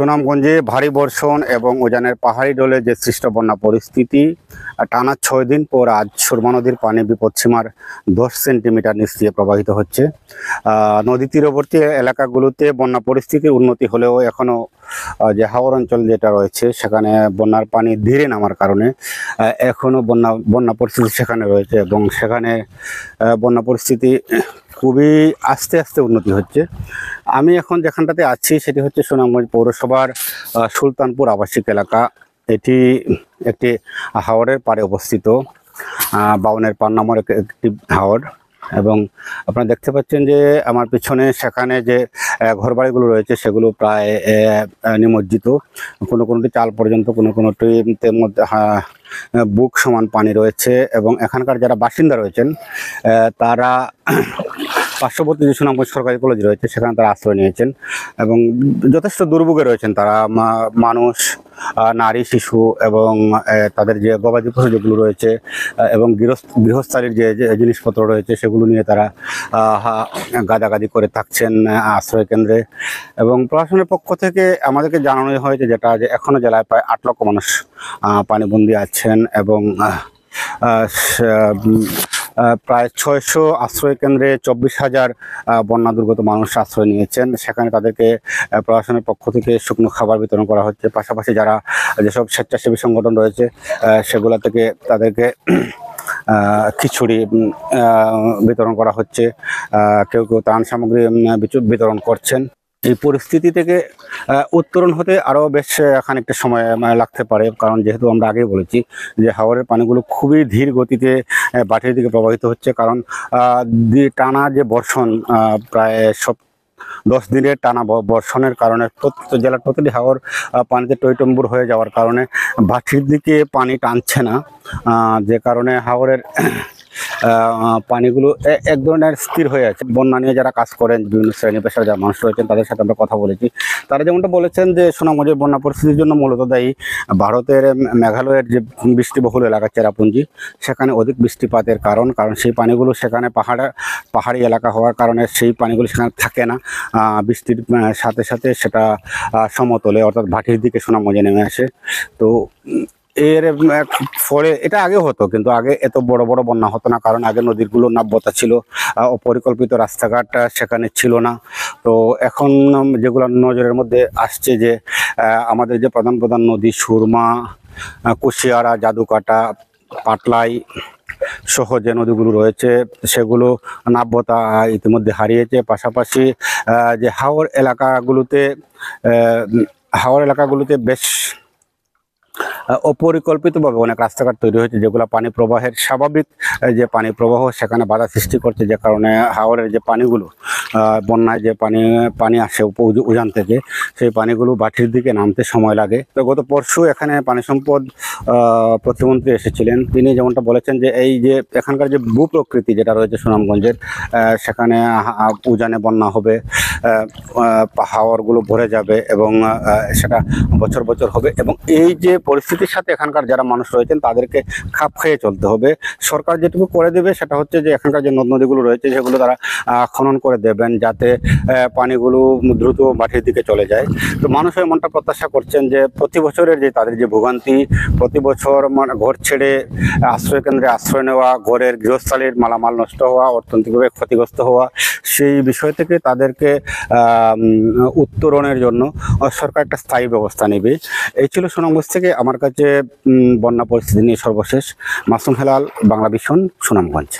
সুনামগঞ্জে ভারী বর্ষণ এবং উজানের পাহাড়ি ঢলে যে সৃষ্ট বন্যা পরিস্থিতি, টানা 6 দিন পর আজ সুরমা নদীর পানি বিপদসীমার 10 সেন্টিমিটার নিচ দিয়ে প্রবাহিত হচ্ছে। নদী তীরবর্তী এলাকাগুলোতে বন্যা পরিস্থিতির উন্নতি হলেও এখনও যে হাওর অঞ্চল যেটা রয়েছে সেখানে বন্যার পানি ধীরে নামার কারণে এখনও বন্যা পরিস্থিতি সেখানে রয়েছে এবং সেখানে বন্যা পরিস্থিতি খুবই আস্তে আস্তে উন্নতি হচ্ছে। আমি এখন যেখানটাতে আছি সেটি হচ্ছে সুনামগঞ্জ পৌরসভার সুলতানপুর আবাসিক এলাকা। এটি একটি হাওরের পাড়ে অবস্থিত, বাউনের পাড় নামের একটি হাওর। এবং আপনারা দেখতে পাচ্ছেন যে আমার পিছনে সেখানে যে ঘরবাড়িগুলো রয়েছে সেগুলো প্রায় নিমজ্জিত, কোনোটি চাল পর্যন্ত, কোনোটিতে মধ্যে বুক সমান পানি রয়েছে। এবং এখানকার যারা বাসিন্দা রয়েছেন তারা পার্শ্ববর্তী যে সুনামগঞ্জ সরকারি কলেজ রয়েছে সেখানে তারা আশ্রয় নিয়েছেন এবং যথেষ্ট দুর্ভোগে রয়েছেন তারা। মানুষ, নারী, শিশু এবং তাদের যে গবাদি পশু যেগুলো রয়েছে এবং গৃহস্থালির যে জিনিসপত্র রয়েছে সেগুলো নিয়ে তারা গাদাগাদি করে থাকছেন আশ্রয় কেন্দ্রে। এবং প্রশাসনের পক্ষ থেকে আমাদেরকে জানানো হয়েছে যেটা যে এখনও জেলায় প্রায় 8 লক্ষ মানুষ পানিবন্দী আছেন এবং প্রায় 600 আশ্রয় কেন্দ্রে 24,000 বন্যা দুর্গত মানুষ আশ্রয় নিয়েছেন। সেখানে তাদেরকে প্রশাসনের পক্ষ থেকে শুকনো খাবার বিতরণ করা হচ্ছে। পাশাপাশি যারা যেসব স্বেচ্ছাসেবী সংগঠন রয়েছে সেগুলো থেকে তাদেরকে খিচুড়ি বিতরণ করা হচ্ছে, কেউ ত্রাণ সামগ্রী বিতরণ করছেন। এই পরিস্থিতি থেকে উত্তরণ হতে আরও বেশ খানিকটা সময় লাগতে পারে, কারণ যেহেতু আমরা আগেই বলেছি যে হাওরের পানিগুলো খুবই ধীর গতিতে বাটির দিকে প্রবাহিত হচ্ছে। কারণ টানা যে বর্ষণ, প্রায় 10 দিনের টানা বর্ষণের কারণে জেলার প্রতিটি হাওর পানিতে টইটম্বুর হয়ে যাওয়ার কারণে বাটির দিকে পানি টানছে না, যে কারণে হাওরের পানিগুলো এক ধরনের স্থির হয়ে আছে। বন্যা নিয়ে যারা কাজ করেন, বিভিন্ন শ্রেণী পেশার যারা মানুষ রয়েছেন তাদের সাথে আমরা কথা বলেছি। তারা যেমনটা বলেছেন যে সুনামগঞ্জের বন্যা পরিস্থিতির জন্য মূলত দায়ী ভারতের মেঘালয়ের যে বৃষ্টিবহুল এলাকা চেরাপুঞ্জি, সেখানে অধিক বৃষ্টিপাতের কারণ সেই পানিগুলো সেখানে পাহাড়ি এলাকা হওয়ার কারণে সেই পানিগুলো সেখানে থাকে না। বৃষ্টির সাথে সাথে সেটা সমতলে অর্থাৎ ভাটির দিকে সুনামগঞ্জে নেমে আসে। তো এর ফলে এটা আগে হতো, কিন্তু আগে এত বড় বড় বন্যা হতো না, কারণ আগে নদীগুলো নাব্যতা ছিল, অপরিকল্পিত রাস্তাঘাট সেখানে ছিল না। তো এখন যেগুলো নজরের মধ্যে আসছে যে আমাদের যে প্রধান প্রধান নদী সুরমা, কুশিয়ারা, জাদুকাটা, পাটলাই সহ যে নদীগুলো রয়েছে সেগুলো নাব্যতা ইতিমধ্যে হারিয়েছে। পাশাপাশি যে হাওর এলাকাগুলোতে বেশ অপরিকল্পিতভাবে অনেক রাস্তাঘাট তৈরি হয়েছে, যেগুলো পানি প্রবাহের স্বাভাবিক যে পানি প্রবাহ সেখানে বাধা সৃষ্টি করছে, যে কারণে হাওরের যে পানিগুলো, বন্যায় যে পানি আসে উজান থেকে, সেই পানিগুলো বাটির দিকে নামতে সময় লাগে। তো গত পরশু এখানে পানি সম্পদ প্রতিমন্ত্রী এসেছিলেন। তিনি যেমনটা বলেছেন যে এই যে এখানকার যে ভূপ্রকৃতি যেটা রয়েছে সুনামগঞ্জের, সেখানে উজানে বন্যা হবে, হাওরগুলো ভরে যাবে এবং সেটা বছর বছর হবে। এবং এই যে পরিস্থিতির সাথে এখানকার যারা মানুষ রয়েছেন তাদেরকে খাপ খেয়ে চলতে হবে। সরকার যেটুকু করে দেবে সেটা হচ্ছে যে এখানকার যে নদ নদীগুলো রয়েছে সেগুলো তারা খনন করে দেবেন, যাতে পানিগুলো দ্রুত মাটির দিকে চলে যায়। তো মানুষ এমনটা প্রত্যাশা করছেন যে প্রতি বছরের যে তাদের যে ভোগান্তি, প্রতি বছর ঘর ছেড়ে আশ্রয় কেন্দ্রে আশ্রয় নেওয়া, ঘরের গৃহস্থালির মালামাল নষ্ট হওয়া, অর্থনৈতিকভাবে ক্ষতিগ্রস্ত হওয়া, সেই বিষয় থেকে তাদেরকে উত্তরণের জন্য সরকার একটা স্থায়ী ব্যবস্থা নেবে। এই ছিল সুনামগঞ্জ থেকে আমার কাছে বন্যা পরিস্থিতি নিয়ে সর্বশেষ। মাসুম হেলাল, বাংলা ভিশন, সুনামগঞ্জ।